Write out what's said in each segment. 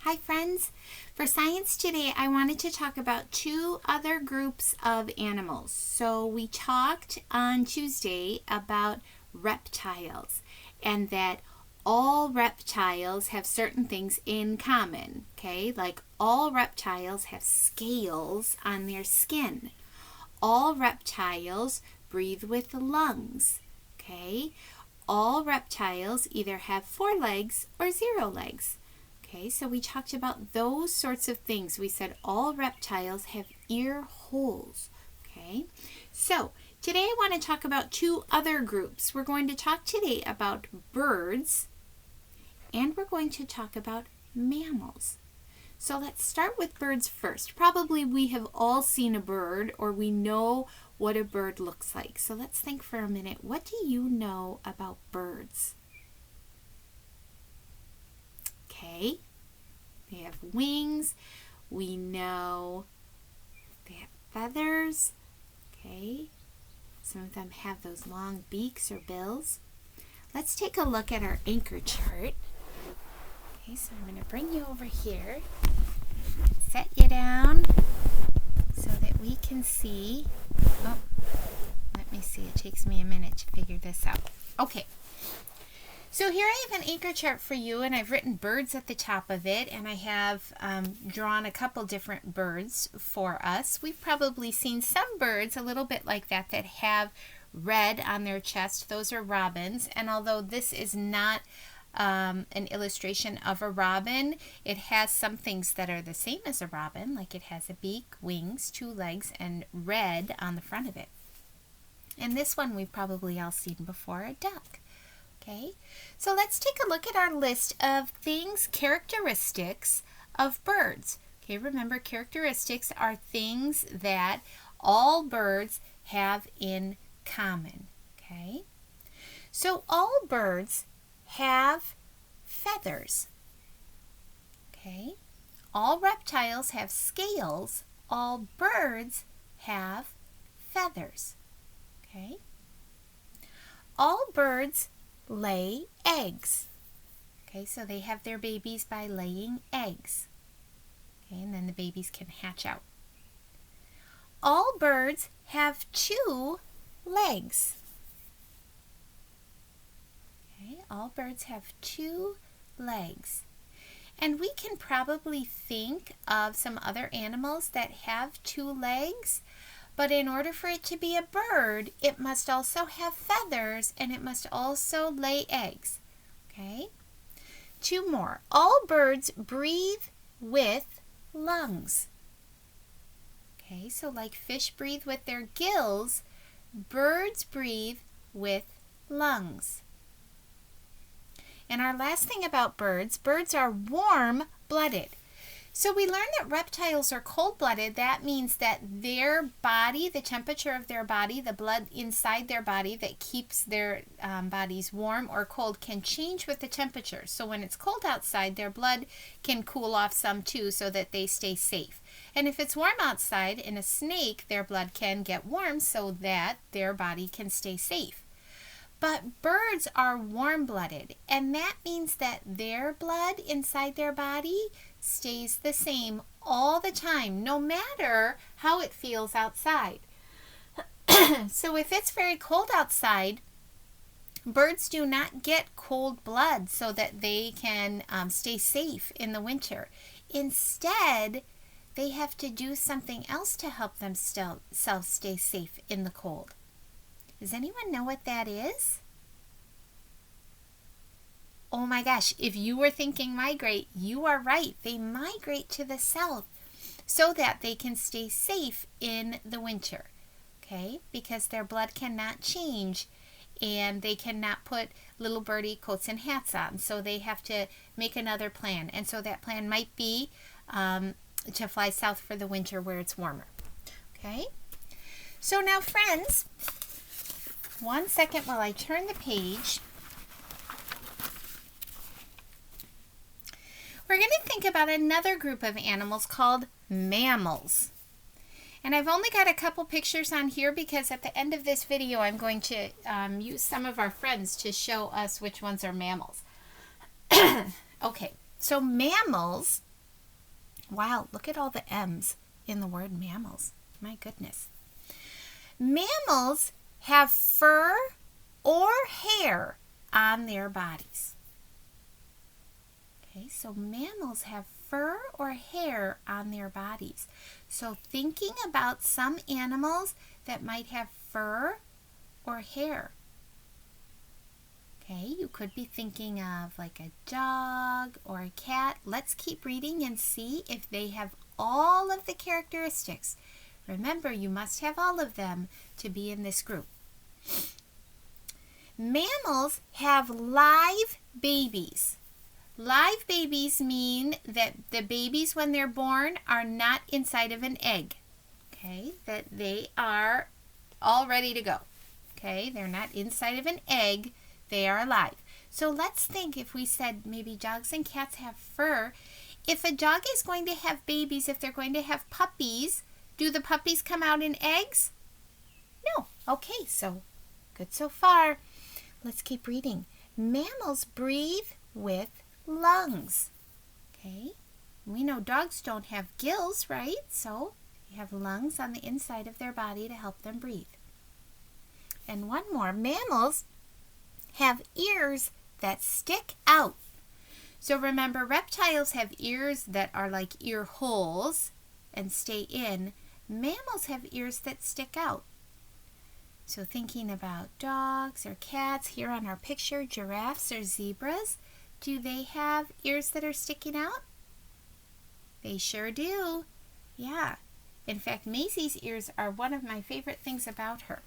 Hi friends! For science today I wanted to talk about two other groups of animals. So we talked on Tuesday about reptiles and that all reptiles have certain things in common, okay? Like all reptiles have scales on their skin. All reptiles breathe with lungs, okay? All reptiles either have 4 legs or 0 legs. Okay, so we talked about those sorts of things. We said all reptiles have ear holes. Okay, so today I want to talk about two other groups. We're going to talk today about birds and we're going to talk about mammals. So let's start with birds first. Probably we have all seen a bird or we know what a bird looks like. So let's think for a minute. What do you know about birds? Okay, they have wings. We know they have feathers. Okay, some of them have those long beaks or bills. Let's take a look at our anchor chart. Okay, so I'm going to bring you over here, set you down so that we can see. Oh, let me see. It takes me a minute to figure this out. Okay. So here I have an anchor chart for you, and I've written birds at the top of it, and I have drawn a couple different birds for us. We've probably seen some birds a little bit like that have red on their chest. Those are robins, and although this is not an illustration of a robin, it has some things that are the same as a robin, like it has a beak, wings, 2 legs, and red on the front of it. And this one we've probably all seen before, a duck. Okay, so let's take a look at our list of things, characteristics of birds. Okay, remember characteristics are things that all birds have in common. Okay, so all birds have feathers. Okay, all reptiles have scales. All birds have feathers. Okay, all birds lay eggs. Okay, so they have their babies by laying eggs. Okay, and then the babies can hatch out. All birds have 2 legs. Okay, all birds have 2 legs. And we can probably think of some other animals that have 2 legs. But in order for it to be a bird, it must also have feathers and it must also lay eggs. Okay? 2 more. All birds breathe with lungs. Okay, so like fish breathe with their gills, birds breathe with lungs. And our last thing about birds are warm-blooded. So we learned that reptiles are cold-blooded. That means that their body, the temperature of their body, the blood inside their body that keeps their bodies warm or cold can change with the temperature. So when it's cold outside, their blood can cool off some too so that they stay safe. And if it's warm outside in a snake, their blood can get warm so that their body can stay safe. But birds are warm-blooded, and that means that their blood inside their body stays the same all the time, no matter how it feels outside. So if it's very cold outside, birds do not get cold blood so that they can stay safe in the winter. Instead, they have to do something else to help themselves stay safe in the cold. Does anyone know what that is? Oh my gosh, if you were thinking migrate, you are right. They migrate to the south so that they can stay safe in the winter. Okay? Because their blood cannot change and they cannot put little birdie coats and hats on. So they have to make another plan. And so that plan might be to fly south for the winter where it's warmer. Okay? So now friends, 1 second while I turn the page. We're going to think about another group of animals called mammals. And I've only got a couple pictures on here because at the end of this video I'm going to use some of our friends to show us which ones are mammals. Okay, so mammals Wow, look at all the M's in the word mammals. My goodness. Mammals have fur or hair on their bodies. Okay, so mammals have fur or hair on their bodies. So thinking about some animals that might have fur or hair. Okay, you could be thinking of like a dog or a cat. Let's keep reading and see if they have all of the characteristics. Remember, you must have all of them to be in this group. Mammals have live babies. Live babies mean that the babies, when they're born, are not inside of an egg. Okay, that they are all ready to go. Okay, they're not inside of an egg. They are alive. So let's think, if we said maybe dogs and cats have fur, if a dog is going to have babies, if they're going to have puppies, do the puppies come out in eggs? No. Okay, so good so far. Let's keep reading. Mammals breathe with lungs. Okay, we know dogs don't have gills, right? So they have lungs on the inside of their body to help them breathe. And one more, mammals have ears that stick out. So remember, reptiles have ears that are like ear holes and stay in. Mammals have ears that stick out. So thinking about dogs or cats, here on our picture, giraffes or zebras, do they have ears that are sticking out? They sure do. Yeah. In fact, Maisie's ears are one of my favorite things about her.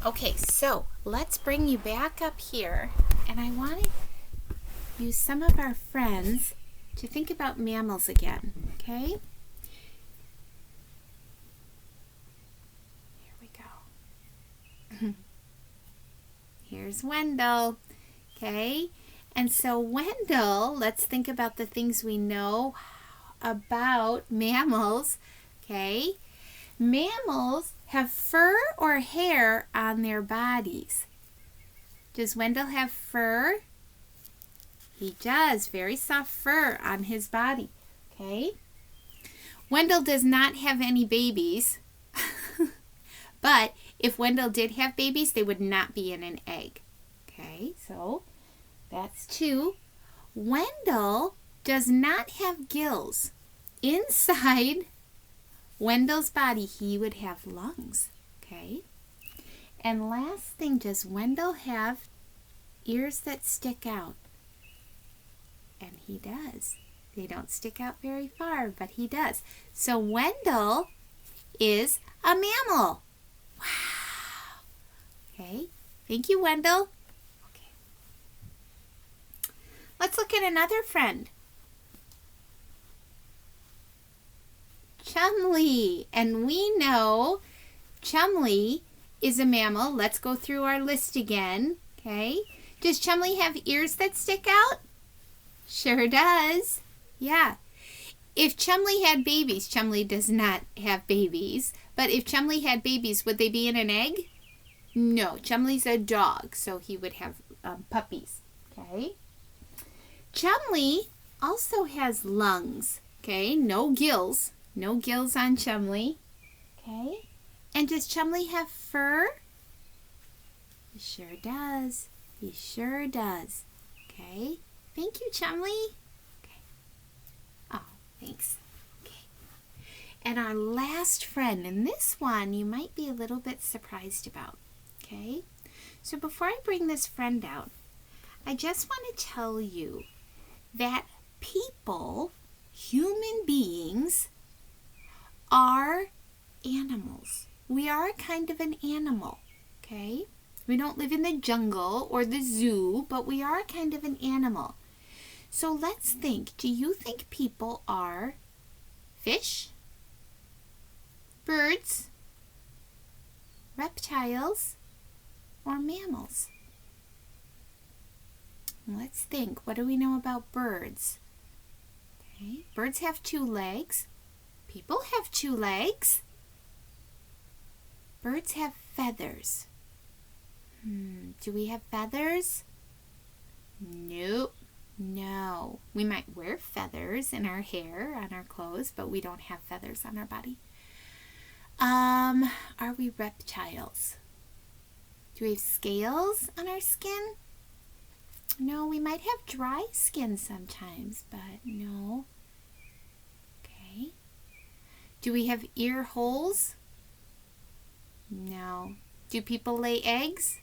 Okay, so let's bring you back up here, and I want to use some of our friends to think about mammals again, okay? Here we go. Here's Wendell, okay? And so Wendell, let's think about the things we know about mammals, okay? Mammals have fur or hair on their bodies. Does Wendell have fur? He does. Very soft fur on his body. Okay. Wendell does not have any babies. But if Wendell did have babies, they would not be in an egg. Okay, so that's 2. Wendell does not have gills. Inside Wendell's body, he would have lungs, okay? And last thing, does Wendell have ears that stick out? And he does. They don't stick out very far, but he does. So Wendell is a mammal. Wow. Okay, thank you, Wendell. Okay. Let's look at another friend. Chumley, and we know Chumley is a mammal. Let's go through our list again, okay? Does Chumley have ears that stick out? Sure does. Yeah. If Chumley had babies, Chumley does not have babies, but if Chumley had babies, would they be in an egg? No, Chumley's a dog, so he would have puppies, okay? Chumley also has lungs, okay? No gills. No gills on Chumley. Okay. And does Chumley have fur? He sure does. He sure does. Okay. Thank you, Chumley. Okay. Oh, thanks. Okay. And our last friend, and this one you might be a little bit surprised about. Okay. So before I bring this friend out, I just want to tell you that people, human beings, are animals. We are kind of an animal, okay? We don't live in the jungle or the zoo, but we are kind of an animal. So let's think. Do you think people are fish, birds, reptiles, or mammals? Let's think. What do we know about birds? Okay, birds have 2 legs. People have 2 legs. Birds have feathers. Do we have feathers? Nope. No. We might wear feathers in our hair, on our clothes, but we don't have feathers on our body. Are we reptiles? Do we have scales on our skin? No, we might have dry skin sometimes, but no. Okay. Do we have ear holes? No. Do people lay eggs?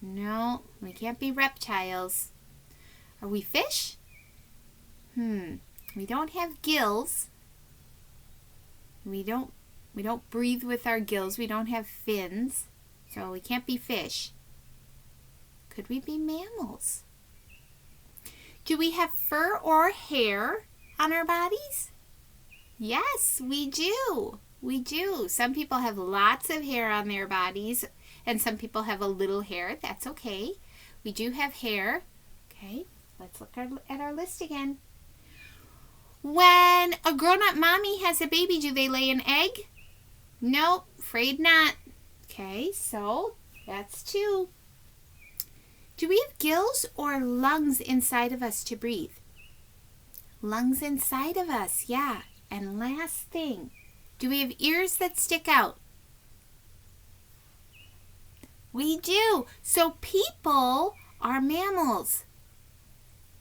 No, we can't be reptiles. Are we fish? We don't have gills. We don't breathe with our gills. We don't have fins. So we can't be fish. Could we be mammals? Do we have fur or hair on our bodies? Yes, we do. We do. Some people have lots of hair on their bodies, and some people have a little hair. That's okay. We do have hair. Okay, let's look at our list again. When a grown-up mommy has a baby, do they lay an egg? Nope, afraid not. Okay, so that's 2. Do we have gills or lungs inside of us to breathe? Lungs inside of us, yeah. And last thing, do we have ears that stick out? We do. So people are mammals.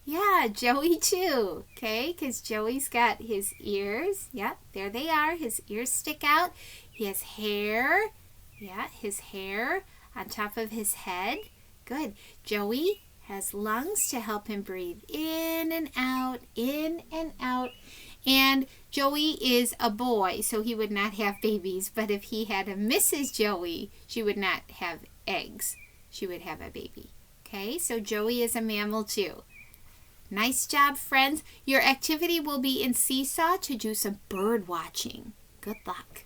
Yeah, Joey too. Okay, because Joey's got his ears. Yep, there they are. His ears stick out. He has hair. Yeah, his hair on top of his head. Good. Joey has lungs to help him breathe in and out, in and out. And Joey is a boy, so he would not have babies. But if he had a Mrs. Joey, she would not have eggs. She would have a baby. Okay, so Joey is a mammal too. Nice job, friends. Your activity will be in Seesaw to do some bird watching. Good luck.